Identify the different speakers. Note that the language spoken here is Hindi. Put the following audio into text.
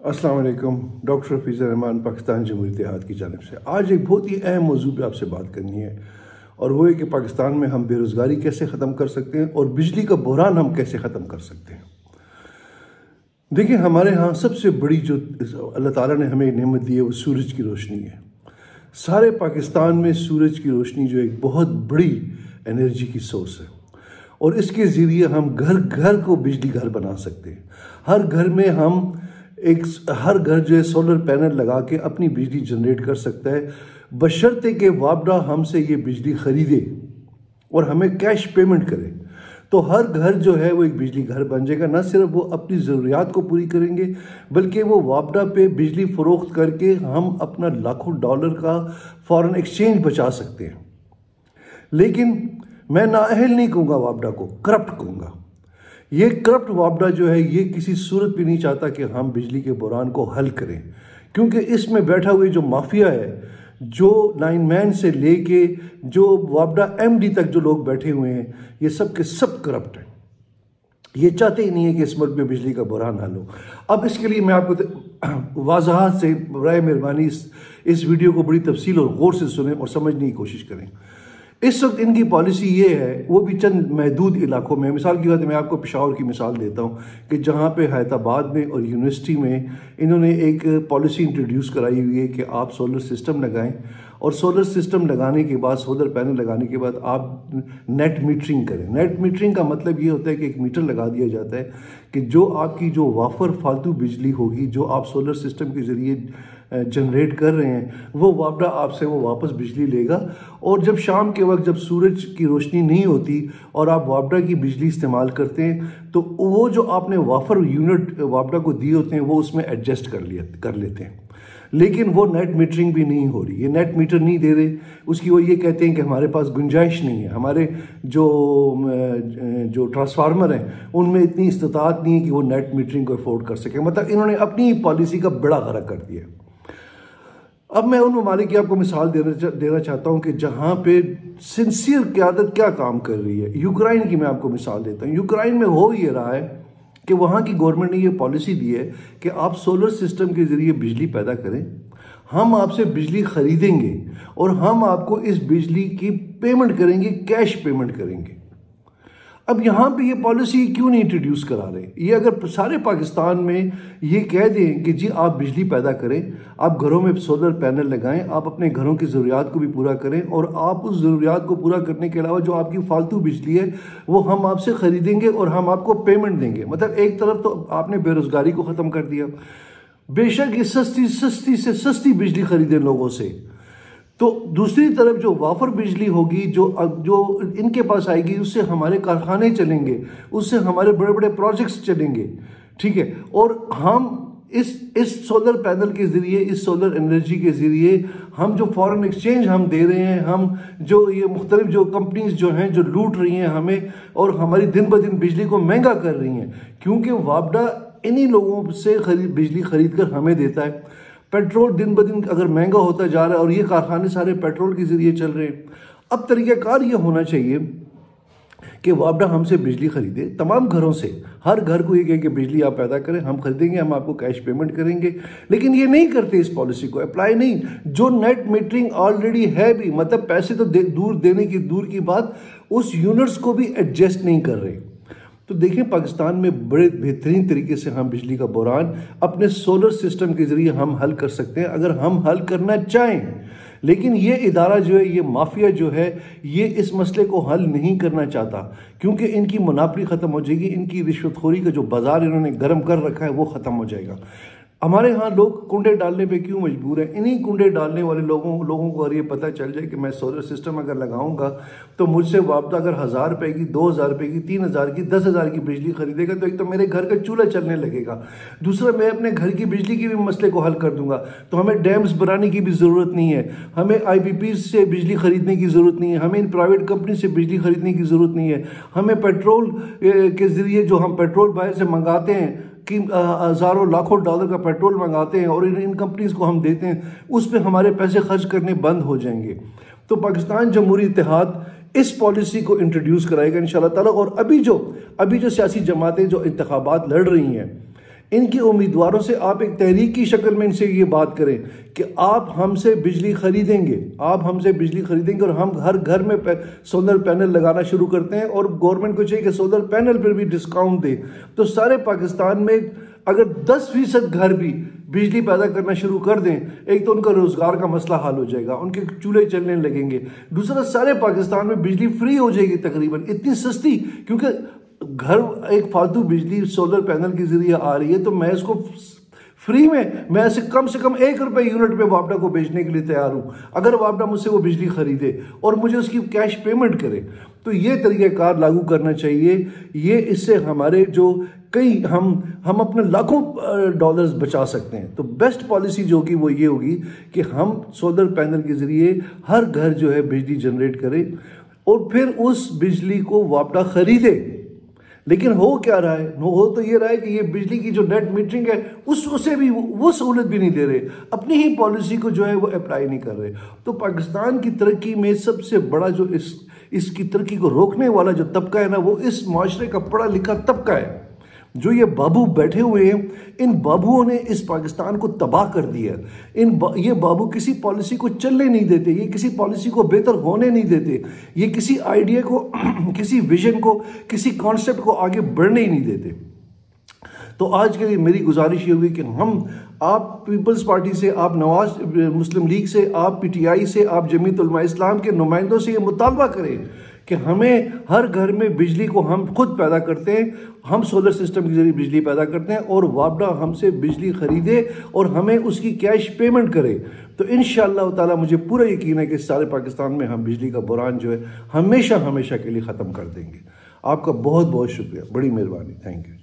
Speaker 1: अस्सलाम वालेकुम। डॉक्टर हफीज़ रहमान, पाकिस्तान जमहूरी इत्तेहाद की जानिब से आज एक बहुत ही अहम मौजू पे आपसे बात करनी है, और वो है कि पाकिस्तान में हम बेरोज़गारी कैसे ख़त्म कर सकते हैं और बिजली का बहरान हम कैसे ख़त्म कर सकते हैं। देखिए, हमारे यहाँ सबसे बड़ी जो अल्लाह ताला ने हमें नेमत दी है वो सूरज की रोशनी है। सारे पाकिस्तान में सूरज की रोशनी जो एक बहुत बड़ी एनर्जी की सोर्स है, और इसके ज़रिए हम घर घर को बिजली घर बना सकते हैं। हर घर में हर घर जो है सोलर पैनल लगा के अपनी बिजली जनरेट कर सकता है, बशर्ते कि वापडा हमसे ये बिजली खरीदे और हमें कैश पेमेंट करे। तो हर घर जो है वो एक बिजली घर बन जाएगा। न सिर्फ वो अपनी ज़रूरियात को पूरी करेंगे, बल्कि वो वापडा पे बिजली फ़रोख्त करके हम अपना लाखों डॉलर का फॉरेन एक्सचेंज बचा सकते हैं। लेकिन मैं नाअहल नहीं कहूँगा वापडा को, करप्ट कहूँगा। ये करप्ट वापडा जो है ये किसी सूरत भी नहीं चाहता कि हम बिजली के बहरान को हल करें, क्योंकि इसमें बैठा हुए जो माफिया है, जो लाइनमैन से लेके जो वापडा एमडी तक जो लोग बैठे हुए हैं, ये सब के सब करप्ट हैं। ये चाहते ही नहीं है कि इस मुल्क में बिजली का बहरान हल हो। अब इसके लिए मैं आपको वाज़ाहत से बराए मेहरबानी इस वीडियो को बड़ी तफसील और गौर से सुनें और समझने की कोशिश करें। इस वक्त इनकी पॉलिसी ये है, वो भी चंद महदूद इलाकों में। मिसाल की बात मैं आपको पेशावर की मिसाल देता हूँ कि जहाँ पे हैदराबाद में और यूनिवर्सिटी में इन्होंने एक पॉलिसी इंट्रोड्यूस कराई हुई है कि आप सोलर सिस्टम लगाएं, और सोलर सिस्टम लगाने के बाद, सोलर पैनल लगाने के बाद आप नेट मीटरिंग करें। नेट मीटरिंग का मतलब ये होता है कि एक मीटर लगा दिया जाता है कि जो आपकी जो वाफर फालतू बिजली होगी, जो आप सोलर सिस्टम के ज़रिए जनरेट कर रहे हैं, वो वापडा आपसे वो वापस बिजली लेगा। और जब शाम के वक्त जब सूरज की रोशनी नहीं होती और आप वापडा की बिजली इस्तेमाल करते हैं, तो वो जो आपने वाफर यूनिट वापडा को दिए होते हैं वो उसमें एडजस्ट कर लेते हैं। लेकिन वो नेट मीटरिंग भी नहीं हो रही, ये नेट मीटर नहीं दे रहे। उसकी वो ये कहते हैं कि हमारे पास गुंजाइश नहीं है, हमारे जो ट्रांसफार्मर हैं उनमें इतनी इस्तात नहीं है कि वो नेट मीटरिंग को अफोर्ड कर सकें। मतलब इन्होंने अपनी पॉलिसी का बड़ा गरक कर दिया। अब मैं उन ममालिक की आपको मिसाल देना चाहता हूँ कि जहाँ पे सिंसियर क़यादत क्या काम कर रही है। यूक्रेन की मैं आपको मिसाल देता हूँ। यूक्रेन में हो ये रहा है कि वहाँ की गवर्नमेंट ने ये पॉलिसी दी है कि आप सोलर सिस्टम के ज़रिए बिजली पैदा करें, हम आपसे बिजली खरीदेंगे और हम आपको इस बिजली की पेमेंट करेंगे, कैश पेमेंट करेंगे। अब यहाँ पे ये पॉलिसी क्यों नहीं इंट्रोड्यूस करा रहे? ये अगर सारे पाकिस्तान में ये कह दें कि जी आप बिजली पैदा करें, आप घरों में सोलर पैनल लगाएं, आप अपने घरों की ज़रूरियात को भी पूरा करें, और आप उस ज़रूरियात को पूरा करने के अलावा जो आपकी फालतू बिजली है वो हम आपसे ख़रीदेंगे और हम आपको पेमेंट देंगे। मतलब एक तरफ तो आपने बेरोज़गारी को ख़त्म कर दिया। बेशक ये सस्ती से सस्ती बिजली खरीदें लोगों से, तो दूसरी तरफ जो वाफर बिजली होगी जो इनके पास आएगी, उससे हमारे कारखाने चलेंगे, उससे हमारे बड़े बड़े प्रोजेक्ट्स चलेंगे, ठीक है। और हम इस सोलर पैनल के ज़रिए, इस सोलर एनर्जी के ज़रिए हम जो फॉरेन एक्सचेंज हम दे रहे हैं, हम जो ये मुख्तलिफ जो कंपनीज जो हैं जो लूट रही हैं हमें और हमारी दिन ब दिन बिजली को महंगा कर रही हैं, क्योंकि वापडा इन्हीं लोगों से बिजली खरीद कर हमें देता है। पेट्रोल दिन ब दिन अगर महंगा होता जा रहा है और ये कारखाने सारे पेट्रोल के ज़रिए चल रहे हैं। अब तरीक़ाकार ये होना चाहिए कि वापडा हमसे बिजली खरीदे तमाम घरों से, हर घर को ये कहे कि बिजली आप पैदा करें, हम खरीदेंगे, हम आपको कैश पेमेंट करेंगे। लेकिन ये नहीं करते, इस पॉलिसी को अप्लाई नहीं। जो नेट मीटरिंग ऑलरेडी है भी, मतलब पैसे तो दूर की बात, उस यूनिट्स को भी एडजस्ट नहीं कर रहे। तो देखिए, पाकिस्तान में बड़े बेहतरीन तरीके से हम बिजली का बहरान अपने सोलर सिस्टम के ज़रिए हम हल कर सकते हैं, अगर हम हल करना चाहें। लेकिन ये इदारा जो है, ये माफिया जो है, ये इस मसले को हल नहीं करना चाहता, क्योंकि इनकी मुनाफी ख़त्म हो जाएगी, इनकी रिश्वतखोरी का जो बाज़ार इन्होंने गर्म कर रखा है वो ख़त्म हो जाएगा। हमारे यहाँ लोग कुंडे डालने पे क्यों मजबूर हैं? इन्हीं कुंडे डालने वाले लोगों को अगर ये पता चल जाए कि मैं सोलर सिस्टम अगर लगाऊंगा तो मुझसे वापदा अगर 1000 रुपये की, 2000 रुपये की, 3000 की, 10,000 की बिजली खरीदेगा, तो एक तो मेरे घर का चूल्हा चलने लगेगा, दूसरा मैं अपने घर की बिजली की भी मसले को हल कर दूंगा। तो हमें डैम्स बनाने की भी ज़रूरत नहीं है, हमें IPP से बिजली खरीदने की ज़रूरत नहीं है, हमें इन प्राइवेट कंपनी से बिजली खरीदने की ज़रूरत नहीं है। हमें पेट्रोल के ज़रिए जो हम पेट्रोल बाहर से मंगाते हैं कि हज़ारों लाखों डॉलर का पेट्रोल मंगाते हैं और इन कंपनीज को हम देते हैं, उस पर हमारे पैसे खर्च करने बंद हो जाएंगे। तो पाकिस्तान जमहूरी इत्तेहाद इस पॉलिसी को इंट्रोड्यूस कराएगा इंशाअल्लाह ताला। और अभी जो सियासी जमातें जो इंतखाबात लड़ रही हैं, इनके उम्मीदवारों से आप एक तहरीक की शक्ल में इनसे ये बात करें कि आप हमसे बिजली खरीदेंगे, आप हमसे बिजली खरीदेंगे और हम हर घर में सोलर पैनल लगाना शुरू करते हैं और गवर्नमेंट को चाहिए कि सोलर पैनल पर भी डिस्काउंट दे। तो सारे पाकिस्तान में अगर 10% घर भी बिजली पैदा करना शुरू कर दें, एक तो उनका रोजगार का मसला हल हो जाएगा, उनके चूल्हे चलने लगेंगे, दूसरा सारे पाकिस्तान में बिजली फ्री हो जाएगी तकरीबन, इतनी सस्ती, क्योंकि घर एक फालतू बिजली सोलर पैनल के जरिए आ रही है, तो मैं इसको फ्री में, मैं ऐसे कम से कम ₹1 यूनिट पे वापडा को बेचने के लिए तैयार हूं, अगर वापडा मुझसे वो बिजली खरीदे और मुझे उसकी कैश पेमेंट करे। तो ये तरीक़ाकार लागू करना चाहिए। ये इससे हमारे जो कई हम अपने लाखों डॉलर्स बचा सकते हैं। तो बेस्ट पॉलिसी जो होगी वो ये होगी कि हम सोलर पैनल के जरिए हर घर जो है बिजली जनरेट करें और फिर उस बिजली को वापडा खरीदे। लेकिन हो क्या रहा है, हो तो ये रहा है कि ये बिजली की जो नेट मीटरिंग है उसे भी वो सहूलत भी नहीं दे रहे, अपनी ही पॉलिसी को जो है वो अप्लाई नहीं कर रहे। तो पाकिस्तान की तरक्की में सबसे बड़ा जो इसकी तरक्की को रोकने वाला जो तबका है ना, वो इस माशरे का पढ़ा लिखा तबका है। जो ये बाबू बैठे हुए हैं, इन बाबुओं ने इस पाकिस्तान को तबाह कर दिया। ये बाबू किसी पॉलिसी को चलने नहीं देते, ये किसी पॉलिसी को बेहतर होने नहीं देते, ये किसी आइडिया को किसी विजन को, किसी कॉन्सेप्ट को आगे बढ़ने ही नहीं देते। तो आज के लिए मेरी गुजारिश ये हुई कि आप पीपल्स पार्टी से, आप नवाज मुस्लिम लीग से, आप PTI से, आप जमीयत उलमा इस्लाम के नुमाइंदों से ये मुतालबा करें कि हमें हर घर में बिजली को हम खुद पैदा करते हैं, हम सोलर सिस्टम के जरिए बिजली पैदा करते हैं और वापडा हमसे बिजली खरीदे और हमें उसकी कैश पेमेंट करे। तो इंशाअल्लाह ताला मुझे पूरा यकीन है कि सारे पाकिस्तान में हम बिजली का बुरान जो है हमेशा हमेशा के लिए ख़त्म कर देंगे। आपका बहुत बहुत शुक्रिया, बड़ी मेहरबानी, थैंक यू।